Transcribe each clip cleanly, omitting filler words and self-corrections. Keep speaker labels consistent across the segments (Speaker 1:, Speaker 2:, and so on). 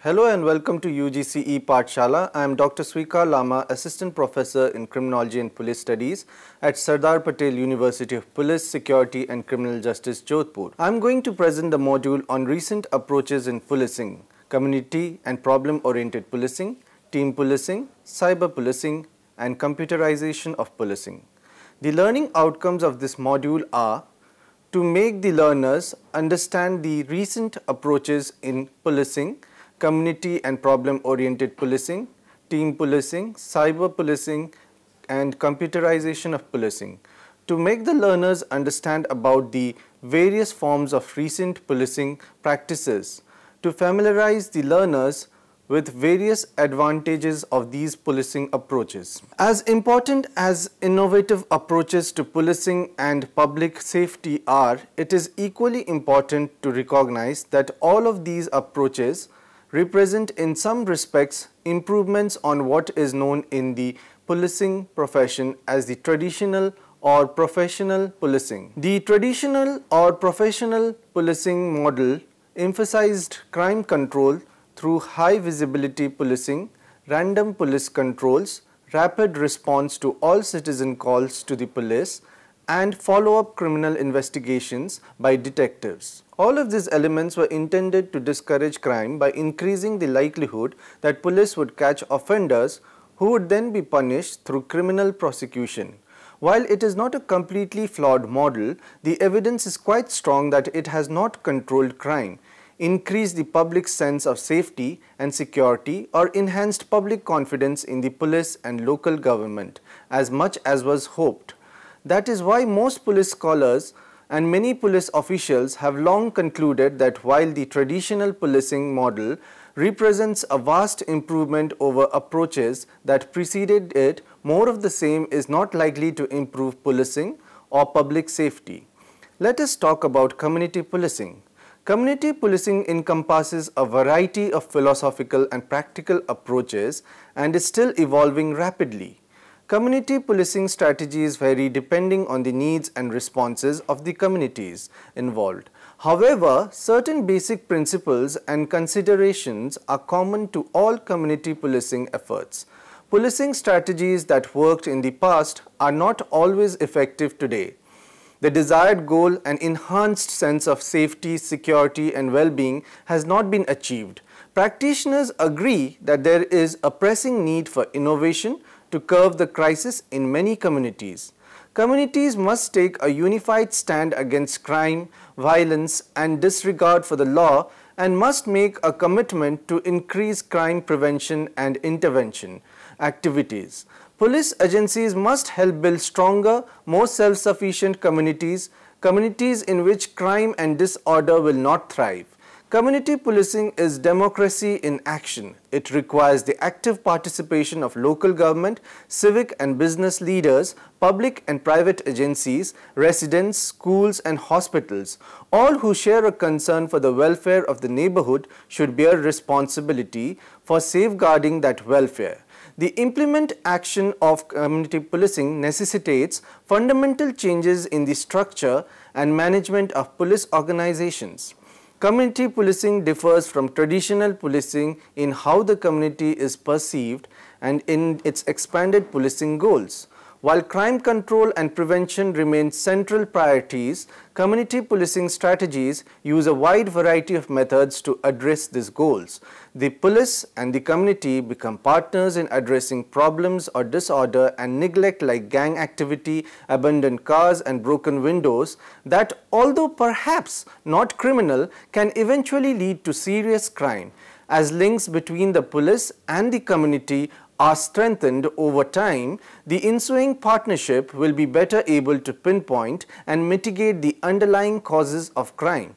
Speaker 1: Hello and welcome to UGCE Pathshala. I am Dr. Swikar Lama, Assistant Professor in Criminology and Police Studies at Sardar Patel University of Police, Security and Criminal Justice, Jodhpur. I am going to present the module on recent approaches in policing, community and problem-oriented policing, team policing, cyber policing and computerization of policing. The learning outcomes of this module are to make the learners understand the recent approaches in policing, community and problem-oriented policing, team policing, cyber policing and computerization of policing. To make the learners understand about the various forms of recent policing practices. To familiarize the learners with various advantages of these policing approaches. As important as innovative approaches to policing and public safety are, it is equally important to recognize that all of these approaches represent in some respects improvements on what is known in the policing profession as the traditional or professional policing. The traditional or professional policing model emphasized crime control through high visibility policing, random police controls, rapid response to all citizen calls to the police, and follow-up criminal investigations by detectives. All of these elements were intended to discourage crime by increasing the likelihood that police would catch offenders who would then be punished through criminal prosecution. While it is not a completely flawed model, the evidence is quite strong that it has not controlled crime, increased the public sense of safety and security, or enhanced public confidence in the police and local government as much as was hoped. That is why most police scholars and many police officials have long concluded that while the traditional policing model represents a vast improvement over approaches that preceded it, more of the same is not likely to improve policing or public safety. Let us talk about community policing. Community policing encompasses a variety of philosophical and practical approaches and is still evolving rapidly. Community policing strategies vary depending on the needs and responses of the communities involved. However, certain basic principles and considerations are common to all community policing efforts. Policing strategies that worked in the past are not always effective today. The desired goal, an enhanced sense of safety, security and well-being, has not been achieved. Practitioners agree that there is a pressing need for innovation to curb the crisis in many communities. Communities must take a unified stand against crime, violence and disregard for the law and must make a commitment to increase crime prevention and intervention activities. Police agencies must help build stronger, more self-sufficient communities in which crime and disorder will not thrive. Community policing is democracy in action. It requires the active participation of local government, civic and business leaders, public and private agencies, residents, schools and hospitals. All who share a concern for the welfare of the neighborhood should bear responsibility for safeguarding that welfare. The implement action of community policing necessitates fundamental changes in the structure and management of police organizations. Community policing differs from traditional policing in how the community is perceived and in its expanded policing goals. While crime control and prevention remain central priorities, community policing strategies use a wide variety of methods to address these goals. The police and the community become partners in addressing problems or disorder and neglect like gang activity, abandoned cars and broken windows that, although perhaps not criminal, can eventually lead to serious crime. As links between the police and the community are strengthened over time, the ensuing partnership will be better able to pinpoint and mitigate the underlying causes of crime.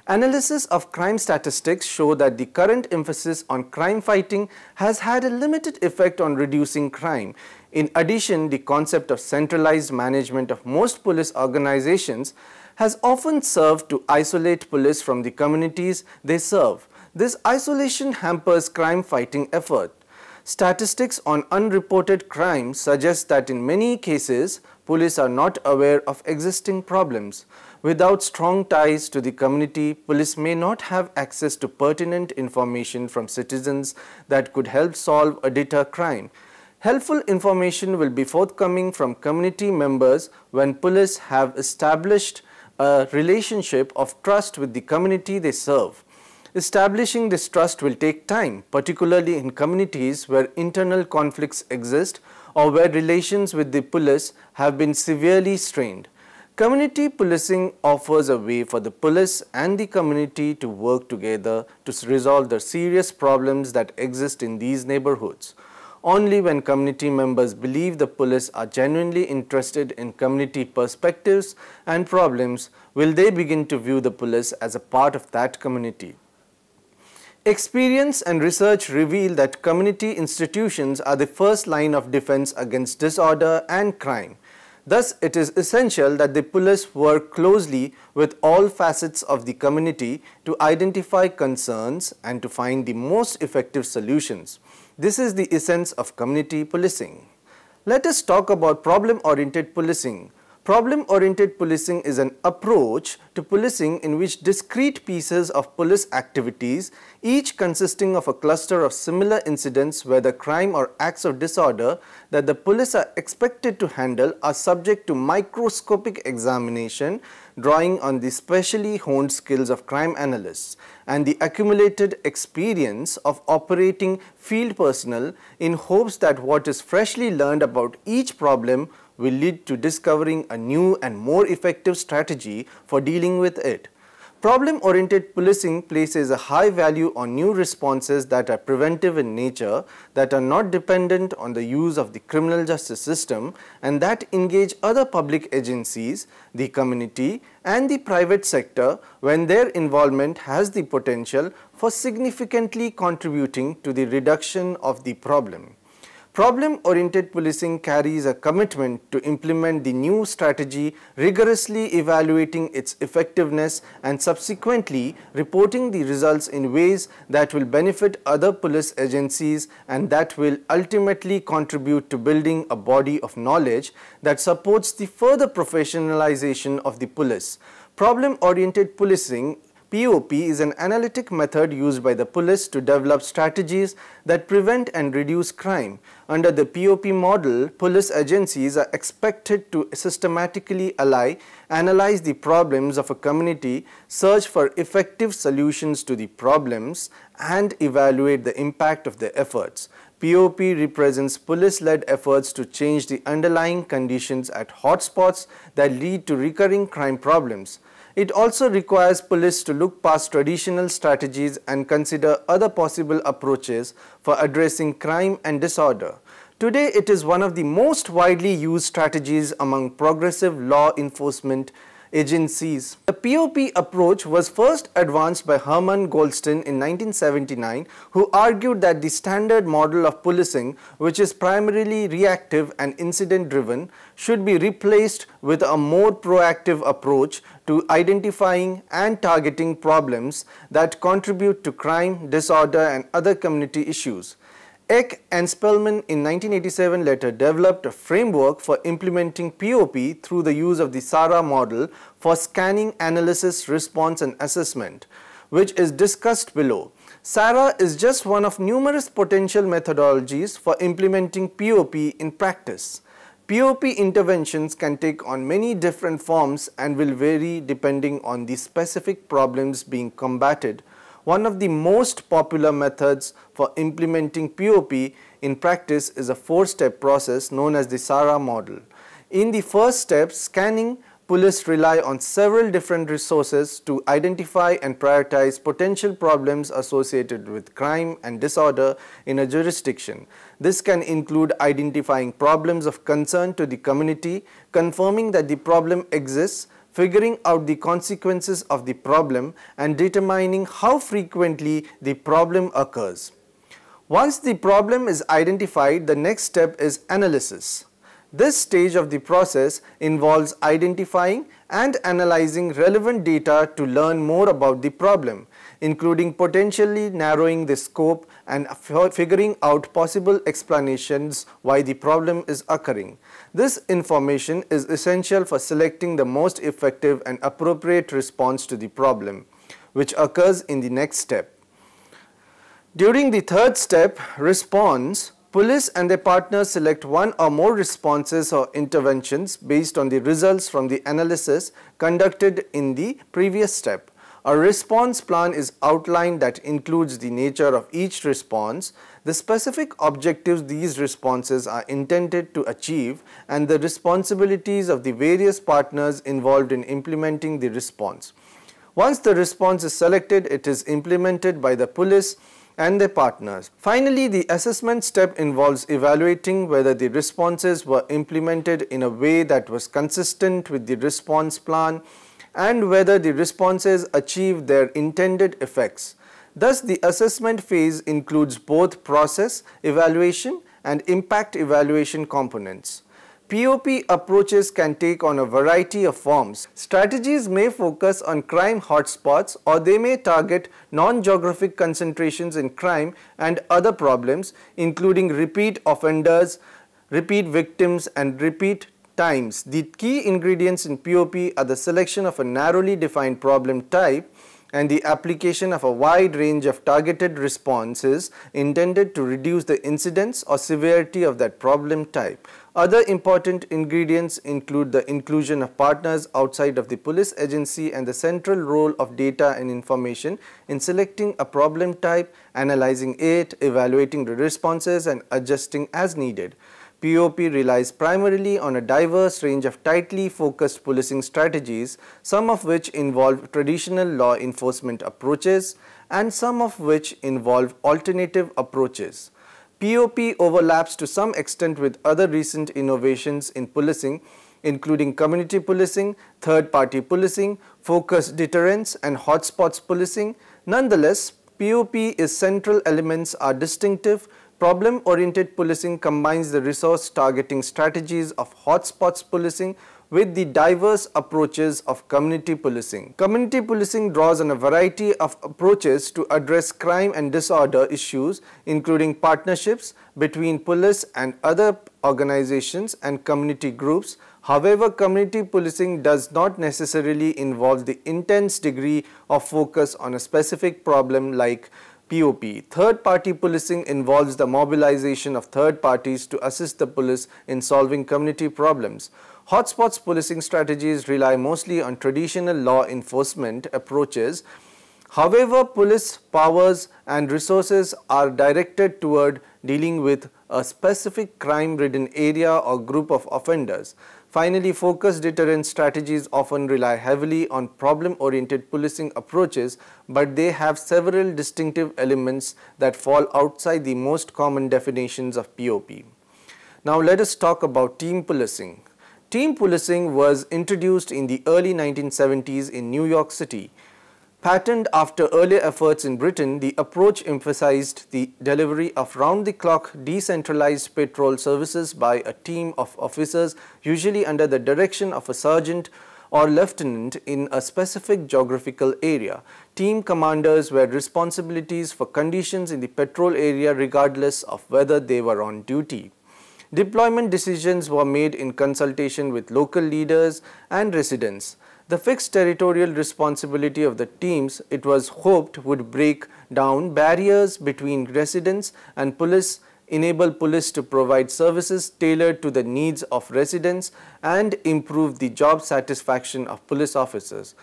Speaker 1: Analysis of crime statistics show that the current emphasis on crime fighting has had a limited effect on reducing crime. In addition, the concept of centralized management of most police organizations has often served to isolate police from the communities they serve. This isolation hampers crime fighting effort. Statistics on unreported crime suggest that in many cases, police are not aware of existing problems. Without strong ties to the community, police may not have access to pertinent information from citizens that could help solve or deter crime. Helpful information will be forthcoming from community members when police have established a relationship of trust with the community they serve. Establishing this trust will take time, particularly in communities where internal conflicts exist or where relations with the police have been severely strained. Community policing offers a way for the police and the community to work together to resolve the serious problems that exist in these neighborhoods. Only when community members believe the police are genuinely interested in community perspectives and problems will they begin to view the police as a part of that community. Experience and research reveal that community institutions are the first line of defense against disorder and crime. Thus, it is essential that the police work closely with all facets of the community to identify concerns and to find the most effective solutions. This is the essence of community policing. Let us talk about problem-oriented policing. Problem-oriented policing is an approach to policing in which discrete pieces of police activities, each consisting of a cluster of similar incidents where the crime or acts of disorder that the police are expected to handle are subject to microscopic examination, drawing on the specially honed skills of crime analysts and the accumulated experience of operating field personnel in hopes that what is freshly learned about each problem will lead to discovering a new and more effective strategy for dealing with it. Problem-oriented policing places a high value on new responses that are preventive in nature, that are not dependent on the use of the criminal justice system, and that engage other public agencies, the community, and the private sector when their involvement has the potential for significantly contributing to the reduction of the problem. Problem-oriented policing carries a commitment to implement the new strategy, rigorously evaluating its effectiveness and subsequently reporting the results in ways that will benefit other police agencies and that will ultimately contribute to building a body of knowledge that supports the further professionalization of the police. Problem-oriented policing POP is an analytic method used by the police to develop strategies that prevent and reduce crime. Under the POP model, police agencies are expected to systematically analyze the problems of a community, search for effective solutions to the problems, and evaluate the impact of their efforts. POP represents police-led efforts to change the underlying conditions at hotspots that lead to recurring crime problems. It also requires police to look past traditional strategies and consider other possible approaches for addressing crime and disorder. Today, it is one of the most widely used strategies among progressive law enforcement agencies. The POP approach was first advanced by Herman Goldstein in 1979, who argued that the standard model of policing, which is primarily reactive and incident-driven, should be replaced with a more proactive approach to identifying and targeting problems that contribute to crime, disorder, and other community issues. Eck and Spellman in 1987 later developed a framework for implementing POP through the use of the SARA model for scanning, analysis, response, and assessment, which is discussed below. SARA is just one of numerous potential methodologies for implementing POP in practice. POP interventions can take on many different forms and will vary depending on the specific problems being combated. One of the most popular methods for implementing POP in practice is a four-step process known as the SARA model. In the first step, scanning, police rely on several different resources to identify and prioritize potential problems associated with crime and disorder in a jurisdiction. This can include identifying problems of concern to the community, confirming that the problem exists, figuring out the consequences of the problem, and determining how frequently the problem occurs. Once the problem is identified, the next step is analysis. This stage of the process involves identifying and analyzing relevant data to learn more about the problem. including potentially narrowing the scope and figuring out possible explanations why the problem is occurring. This information is essential for selecting the most effective and appropriate response to the problem, which occurs in the next step. During the third step, response, police and their partners select one or more responses or interventions based on the results from the analysis conducted in the previous step. A response plan is outlined that includes the nature of each response, the specific objectives these responses are intended to achieve, and the responsibilities of the various partners involved in implementing the response. Once the response is selected, it is implemented by the police and their partners. Finally, the assessment step involves evaluating whether the responses were implemented in a way that was consistent with the response plan and whether the responses achieved their intended effects. Thus, the assessment phase includes both process evaluation and impact evaluation components. POP approaches can take on a variety of forms. Strategies may focus on crime hotspots, or they may target non-geographic concentrations in crime and other problems, including repeat offenders, repeat victims, and repeat times. The key ingredients in POP are the selection of a narrowly defined problem type and the application of a wide range of targeted responses intended to reduce the incidence or severity of that problem type. Other important ingredients include the inclusion of partners outside of the police agency and the central role of data and information in selecting a problem type, analyzing it, evaluating the responses, and adjusting as needed. POP relies primarily on a diverse range of tightly focused policing strategies, some of which involve traditional law enforcement approaches and some of which involve alternative approaches. POP overlaps to some extent with other recent innovations in policing, including community policing, third-party policing, focused deterrence, and hotspots policing. Nonetheless, POP's central elements are distinctive. Problem-oriented policing combines the resource targeting strategies of hotspots policing with the diverse approaches of community policing. Community policing draws on a variety of approaches to address crime and disorder issues, including partnerships between police and other organizations and community groups. However, community policing does not necessarily involve the intense degree of focus on a specific problem like POP. Third-party policing involves the mobilization of third parties to assist the police in solving community problems. Hotspots policing strategies rely mostly on traditional law enforcement approaches. However, police powers and resources are directed toward dealing with a specific crime-ridden area or group of offenders. Finally, focused deterrence strategies often rely heavily on problem-oriented policing approaches, but they have several distinctive elements that fall outside the most common definitions of POP. Now let us talk about team policing. Team policing was introduced in the early 1970s in New York City. Patterned after earlier efforts in Britain, the approach emphasized the delivery of round-the-clock decentralized patrol services by a team of officers, usually under the direction of a sergeant or lieutenant in a specific geographical area. Team commanders were responsibilities for conditions in the patrol area regardless of whether they were on duty. Deployment decisions were made in consultation with local leaders and residents. The fixed territorial responsibility of the teams, it was hoped, would break down barriers between residents and police, enable police to provide services tailored to the needs of residents, and improve the job satisfaction of police officers.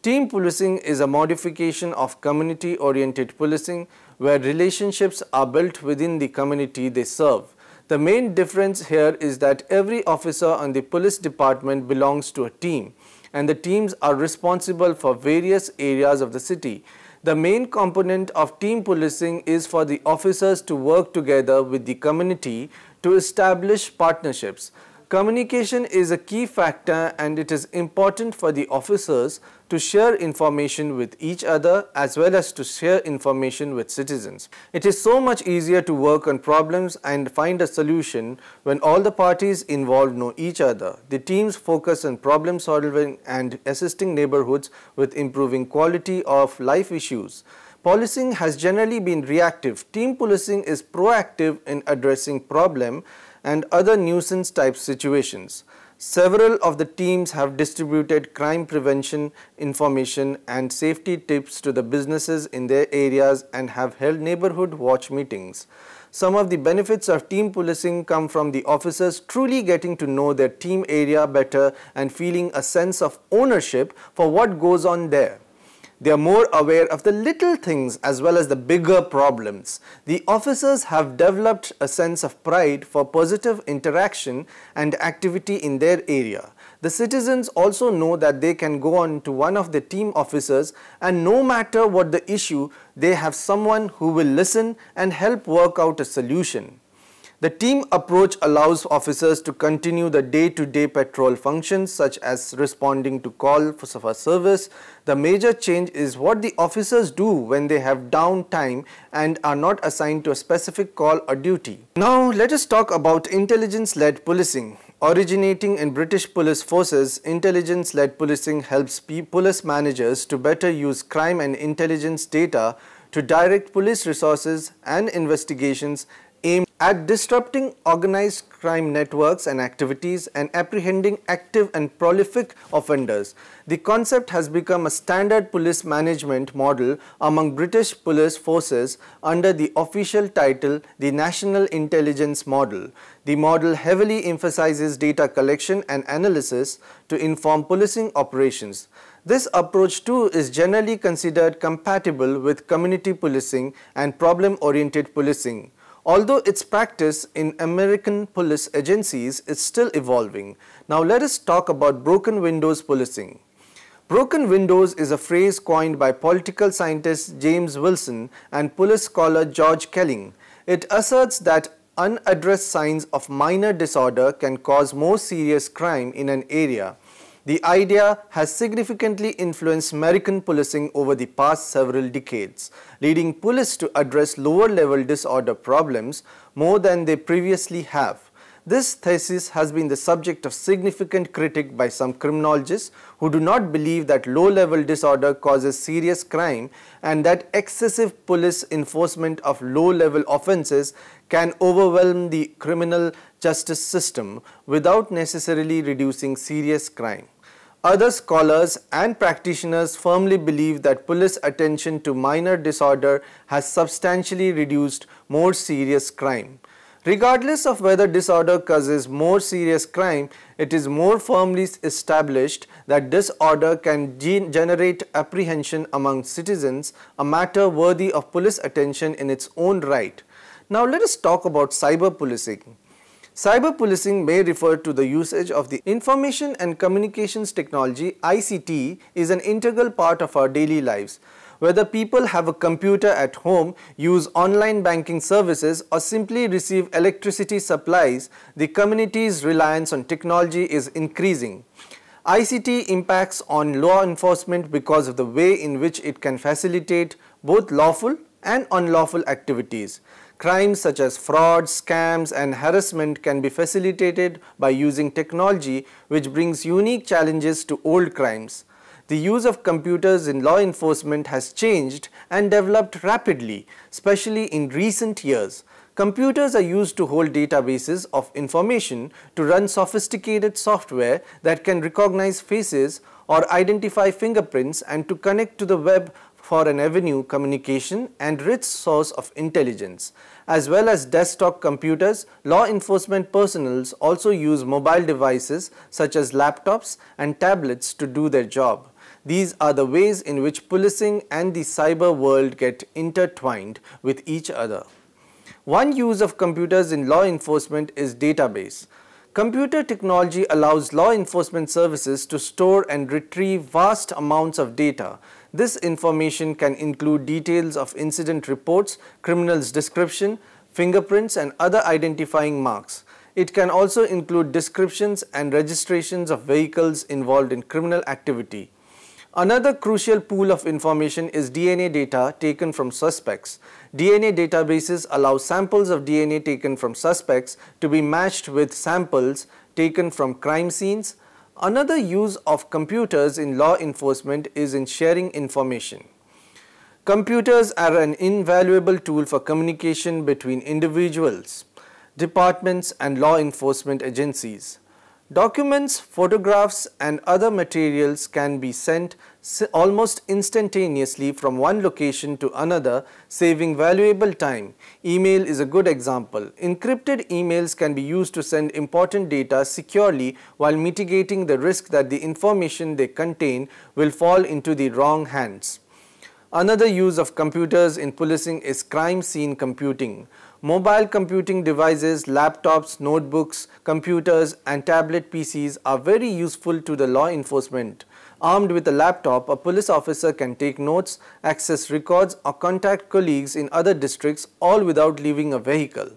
Speaker 1: Team policing is a modification of community-oriented policing, where relationships are built within the community they serve. The main difference here is that every officer on the police department belongs to a team, and the teams are responsible for various areas of the city. The main component of team policing is for the officers to work together with the community to establish partnerships. Communication is a key factor, and it is important for the officers to share information with each other as well as to share information with citizens. It is so much easier to work on problems and find a solution when all the parties involved know each other. The teams focus on problem solving and assisting neighborhoods with improving quality of life issues. Policing has generally been reactive. Team policing is proactive in addressing problem and other nuisance type situations. Several of the teams have distributed crime prevention information and safety tips to the businesses in their areas and have held neighborhood watch meetings. Some of the benefits of team policing come from the officers truly getting to know their team area better and feeling a sense of ownership for what goes on there. They are more aware of the little things as well as the bigger problems. The officers have developed a sense of pride for positive interaction and activity in their area. The citizens also know that they can go on to one of the team officers and no matter what the issue, they have someone who will listen and help work out a solution. The team approach allows officers to continue the day-to-day patrol functions such as responding to call for service. The major change is what the officers do when they have downtime and are not assigned to a specific call or duty. Now let us talk about intelligence-led policing. Originating in British police forces, intelligence-led policing helps police managers to better use crime and intelligence data to direct police resources and investigations aimed at disrupting organized crime networks and activities and apprehending active and prolific offenders. The concept has become a standard police management model among British police forces under the official title the National Intelligence Model. The model heavily emphasizes data collection and analysis to inform policing operations. This approach too is generally considered compatible with community policing and problem-oriented policing. Although its practice in American police agencies is still evolving. Now let us talk about broken windows policing. Broken windows is a phrase coined by political scientist James Wilson and police scholar George Kelling. It asserts that unaddressed signs of minor disorder can cause more serious crime in an area. The idea has significantly influenced American policing over the past several decades, leading police to address lower-level disorder problems more than they previously have. This thesis has been the subject of significant critique by some criminologists who do not believe that low-level disorder causes serious crime and that excessive police enforcement of low-level offences can overwhelm the criminal justice system without necessarily reducing serious crime. Other scholars and practitioners firmly believe that police attention to minor disorder has substantially reduced more serious crime. Regardless of whether disorder causes more serious crime, it is more firmly established that disorder can generate apprehension among citizens, a matter worthy of police attention in its own right. Now let us talk about cyber policing. Cyber policing may refer to the usage of the information and communications technology (ICT) is an integral part of our daily lives. Whether people have a computer at home, use online banking services or simply receive electricity supplies, the community's reliance on technology is increasing. ICT impacts on law enforcement because of the way in which it can facilitate both lawful and unlawful activities. Crimes such as fraud, scams and harassment can be facilitated by using technology, which brings unique challenges to old crimes. The use of computers in law enforcement has changed and developed rapidly, especially in recent years. Computers are used to hold databases of information, to run sophisticated software that can recognize faces or identify fingerprints, and to connect to the web for an avenue communication and rich source of intelligence. As well as desktop computers, law enforcement personnel also use mobile devices such as laptops and tablets to do their job. These are the ways in which policing and the cyber world get intertwined with each other. One use of computers in law enforcement is database. Computer technology allows law enforcement services to store and retrieve vast amounts of data. This information can include details of incident reports, criminal's description, fingerprints and other identifying marks. It can also include descriptions and registrations of vehicles involved in criminal activity. Another crucial pool of information is DNA data taken from suspects. DNA databases allow samples of DNA taken from suspects to be matched with samples taken from crime scenes. Another use of computers in law enforcement is in sharing information. Computers are an invaluable tool for communication between individuals, departments, and law enforcement agencies. Documents, photographs, and other materials can be sent almost instantaneously from one location to another, saving valuable time. Email is a good example. Encrypted emails can be used to send important data securely while mitigating the risk that the information they contain will fall into the wrong hands. Another use of computers in policing is crime scene computing. Mobile computing devices, laptops, notebooks, computers, and tablet PCs are very useful to the law enforcement. Armed with a laptop, a police officer can take notes, access records, or contact colleagues in other districts, all without leaving a vehicle.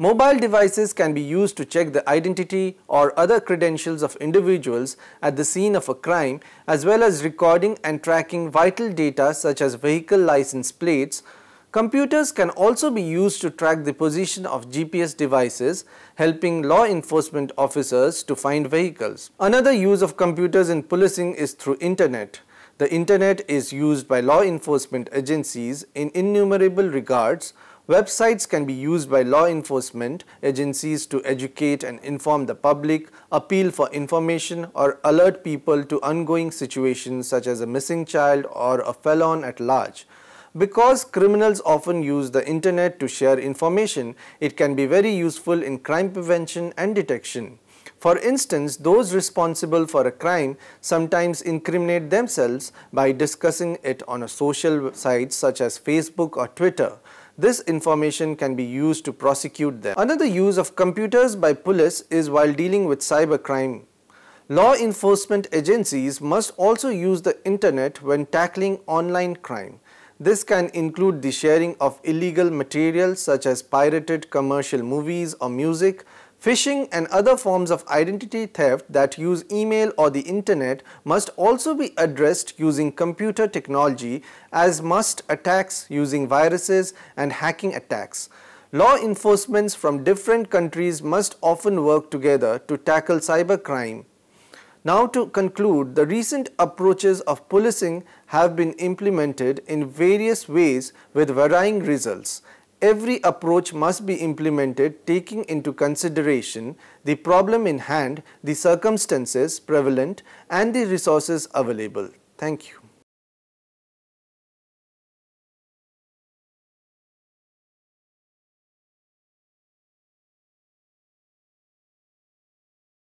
Speaker 1: Mobile devices can be used to check the identity or other credentials of individuals at the scene of a crime, as well as recording and tracking vital data such as vehicle license plates. Computers can also be used to track the position of GPS devices, helping law enforcement officers to find vehicles. Another use of computers in policing is through internet. The internet is used by law enforcement agencies in innumerable regards. Websites can be used by law enforcement agencies to educate and inform the public, appeal for information, or alert people to ongoing situations such as a missing child or a felon at large. Because criminals often use the internet to share information, it can be very useful in crime prevention and detection. For instance, those responsible for a crime sometimes incriminate themselves by discussing it on a social site such as Facebook or Twitter. This information can be used to prosecute them. Another use of computers by police is while dealing with cybercrime. Law enforcement agencies must also use the internet when tackling online crime. This can include the sharing of illegal materials such as pirated commercial movies or music. Phishing and other forms of identity theft that use email or the internet must also be addressed using computer technology, as must attacks using viruses and hacking attacks. Law enforcement from different countries must often work together to tackle cybercrime. Now, to conclude, the recent approaches of policing have been implemented in various ways with varying results. Every approach must be implemented taking into consideration the problem in hand, the circumstances prevalent, and the resources available. Thank you.